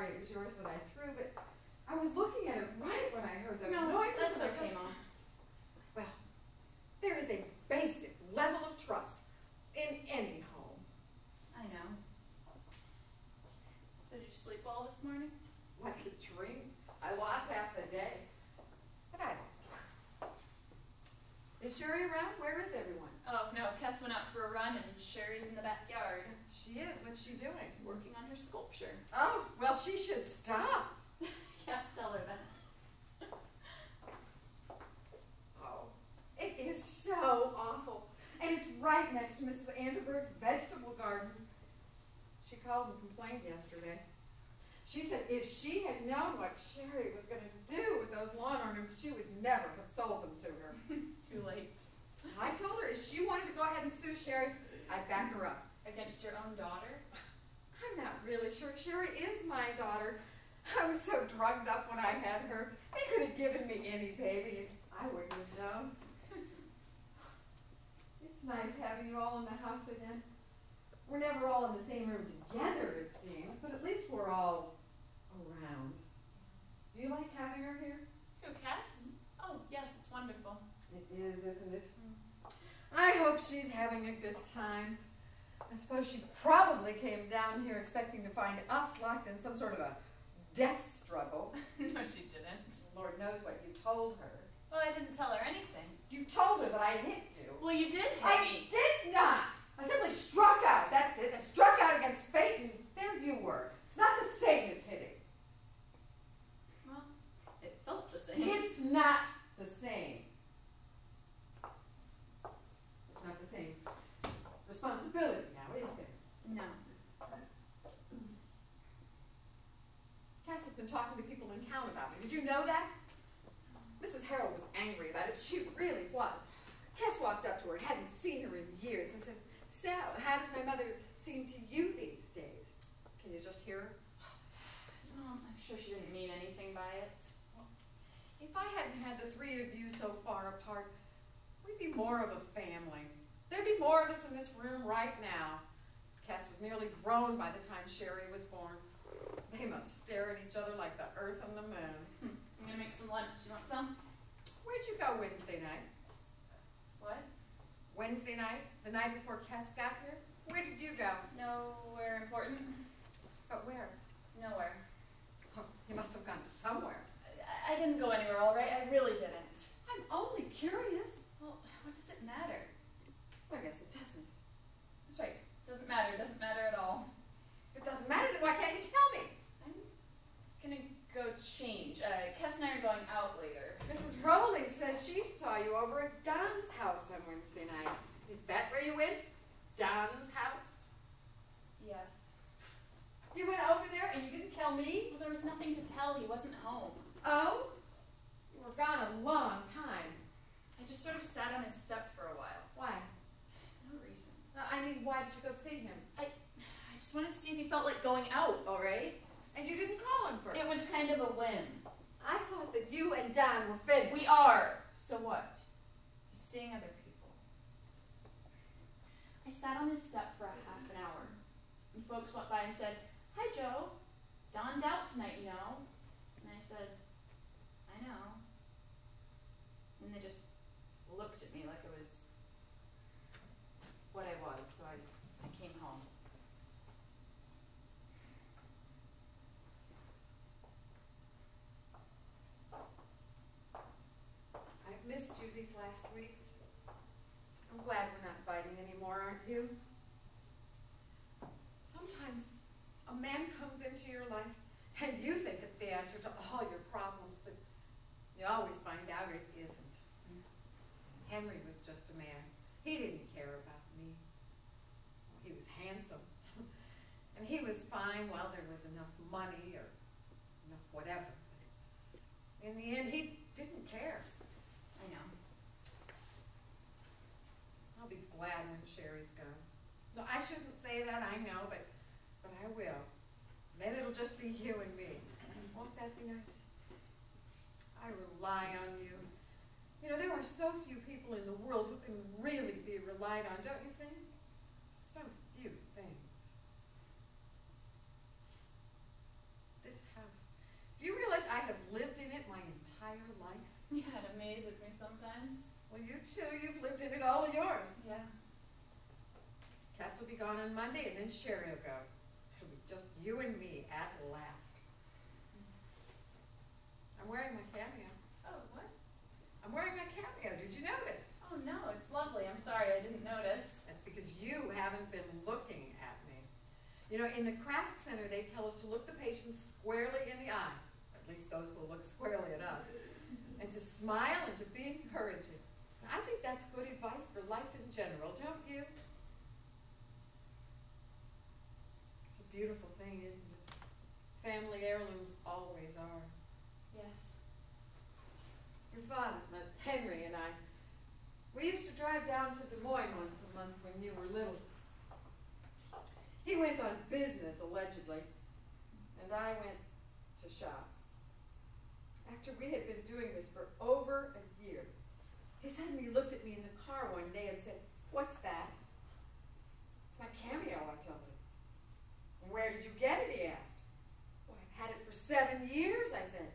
sorry it was yours that I threw, but I was looking at it right when I heard those noises. That's okay, Mom. Well, there is a basic level of trust in any home. I know. So did you sleep well this morning? Like a dream. I lost half the day. But I don't care. Is Sherry around? Where is everyone? Oh, no, Kes went out for a run and Sherry's in the backyard. She is. What's she doing? Working on her sculpture. Oh, well, she should stop. Yeah, tell her that. Oh, it is so awful. And it's right next to Mrs. Anderberg's vegetable garden. She called and complained yesterday. She said if she had known what Sherry was going to do with those lawn ornaments, she would never have sold them to her. Too late. I told her if she wanted to go ahead and sue Sherry, I'd back her up. Against your own daughter? I'm not really sure Sherry is my daughter. I was so drugged up when I had her. They could have given me any baby, and I wouldn't have known. It's nice having you all in the house again. We're never all in the same room together, it seems, but at least we're all around. Do you like having her here? Who, Kes? Oh, yes, it's wonderful. It is, isn't it? I hope she's having a good time. I suppose she probably came down here expecting to find us locked in some sort of a death struggle. No, she didn't. Lord knows what you told her. Well, I didn't tell her anything. You told her that I hit you. Well, you did hit I me. did not! I simply struck out, that's it. I struck out against fate, and there you were. It's not the same as hitting. Well, it felt the same. It's not the same. It's not the same responsibility now, is there? No. Cass has been talking to people in town about me. Did you know that? Mrs. Harold was angry about it. She really was. Cass walked up to her and hadn't seen her in years and says, "So, how does my mother seem to you these days?" Can you just hear her? No, I'm sure she didn't mean anything by it. If I hadn't had the three of you so far apart, we'd be more of a family. There'd be more of us in this room right now. Cass was nearly grown by the time Sherry was born. They must stare at each other like the earth and the moon. I'm going to make some lunch. You want some? Where'd you go Wednesday night? What? Wednesday night? The night before Cass got here? Where did you go? Nowhere important. But where? Nowhere. Oh, you must have gone somewhere. I didn't go anywhere, all right? I really didn't. I'm only curious. Well, what does it matter? I guess it doesn't. That's right. Doesn't matter. Doesn't matter at all. If it doesn't matter, then why can't you tell me? I'm gonna go change. Kes and I are going out later. Mrs. Rowley says she saw you over at Don's house on Wednesday night. Is that where you went? Don's house? Yes. You went over there and you didn't tell me? Well, there was nothing to tell. He wasn't home. Oh? You were gone a long time. I just sort of sat on his step for a while. Why? No reason. I mean, why did you go see him? I just wanted to see if he felt like going out, all right? And you didn't call him first. It was kind of a whim. I thought that you and Don were finished. We are. So what? He's seeing other people. I sat on his step for a half an hour, and folks went by and said, "Hi, Joe. Don's out tonight, you know." And I said, "I know." And they just looked at me like it was what I was, so I came home. I've missed you these last weeks. I'm glad we're not fighting anymore, aren't you? Sometimes a man comes into your life and you think it's the answer to all your problems, but you always find out it isn't. Henry was just a man. He didn't care about me. He was handsome. And he was fine while there was enough money or enough whatever. But in the end, he didn't care. I know. I'll be glad when Sherry's gone. No, I shouldn't say that, I know, but I will. Then it'll just be you and me. Won't that be nice? I rely on you. You know, there are so few people in the world who can really be relied on, don't you think? So few things. This entire life? Yeah, it amazes me sometimes. Well, you too. You've lived in it all of yours. Yeah. Cass will be gone on Monday, and then Sherry will go. It'll be just you and me at last. I'm wearing my cameo. Oh, what? I'm wearing my cameo. Did you notice? Oh, no, it's lovely. I'm sorry, I didn't notice. That's because you haven't been looking at me. You know, in the craft center, they tell us to look the patient squarely in the eye. At least those who look squarely at us. And to smile and to be encouraging. I think that's good advice for life in general, don't you? It's a beautiful thing, isn't it? Family heirlooms always are. Yes. Your father, Henry, and I, we used to drive down to Des Moines once a month when you were little. He went on business, allegedly, and I went to shop. After we had been doing this for over a year, he suddenly looked at me in the car one day and said, "What's that?" "It's my cameo," I told him. "And where did you get it?" he asked. "Well, I've had it for 7 years," I said.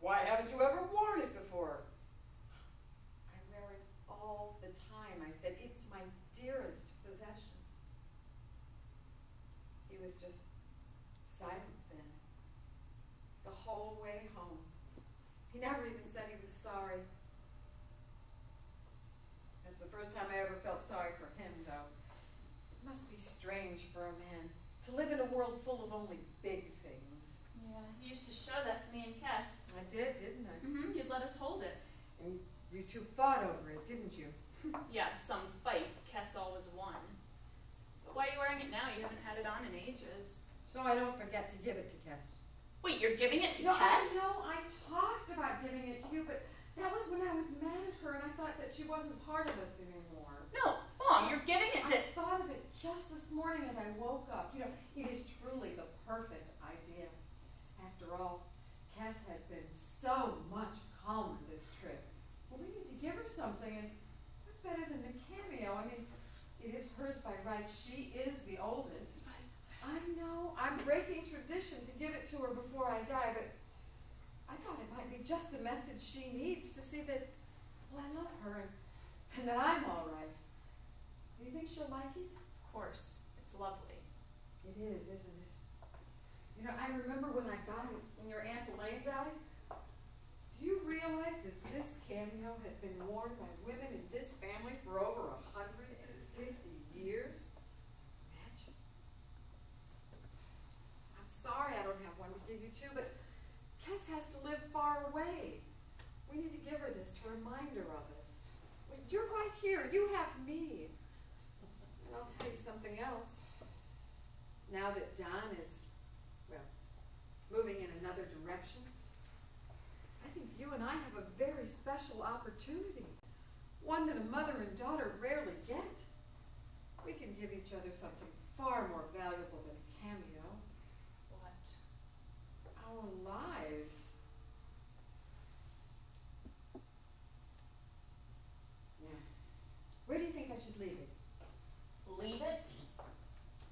"Why haven't you ever worn it before?" "I wear it all the time," I said. "It's my dearest possession." He was just silent then, the whole way home. He never even said he was sorry. That's the first time I ever felt sorry for him, though. It must be strange for a man to live in a world full of only big things. Yeah, you used to show that to me and Cass. I did, didn't I? Mm-hmm, you'd let us hold it. And you two fought over it, didn't you? Yeah, some fight. Cass always won. But why are you wearing it now? You haven't had it on in ages. So I don't forget to give it to Cass. Wait, you're giving it to No, Cass? No, I talked about giving it to you, but that was when I was mad at her and I thought that she wasn't part of us anymore. No, Mom, you're giving it to... I thought of it just this morning as I woke up. You know, it is truly the perfect idea. After all, Cass has been so much calmer this trip. Well, we need to give her something, and what better than the cameo? I mean, it is hers by right. She is the oldest. I know, I'm breaking tradition to give it to her before I die, but I thought it might be just the message she needs to see that, well, I love her and that I'm all right. Do you think she'll like it? Of course. It's lovely. It is, isn't it? You know, I remember when I got it, when your Aunt Elaine died. Do you realize that this cameo has been worn by women in this family for over 150 years? Imagine. I'm sorry I don't have one to give you to, but Cass has to live far away. We need to give her this to remind her of us. Well, you're right here. You have me. And I'll tell you something else. Now that Don is, well, moving in another direction, I think you and I have a very special opportunity. One that a mother and daughter rarely get. We can give each other something far more valuable than a cameo. What? Our lives. Yeah. Where do you think I should leave it? Leave it?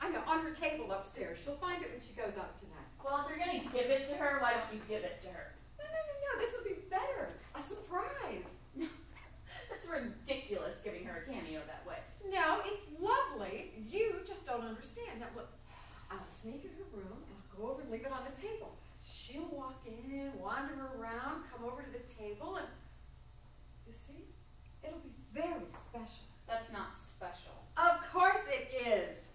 I know, on her table upstairs. She'll find it when she goes out tonight. Well, if you're going to give it to her, why don't you give it to her? No, this will be better. A surprise. That's ridiculous, giving her a cameo that way. No, it's lovely. You just don't understand. Now, look, I'll sneak in her room, and I'll go over and leave it on the table. She'll walk in, wander around, come over to the table, and you see, it'll be very special. That's not special. Of course it is.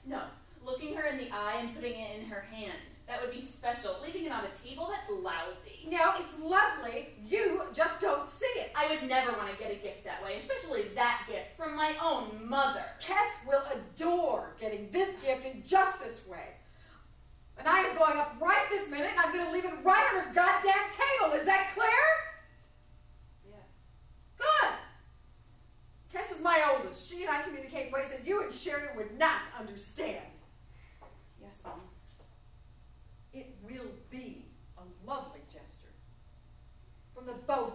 No, looking her in the eye and putting it in her hand. That would be special. Leaving it on a table, that's lousy. No, it's lovely. You just don't see it. I would never want to get a gift that way, especially that gift from my own mother. Cass will adore getting this gift in just this way. And I am going up right this minute, and I'm going to leave it right on her goddamn table. Is that clear? Yes. Good. Cass is my oldest. She and I communicate in ways that you and Sherry would not understand. Yes, Mom. It will be a lovely gesture from the both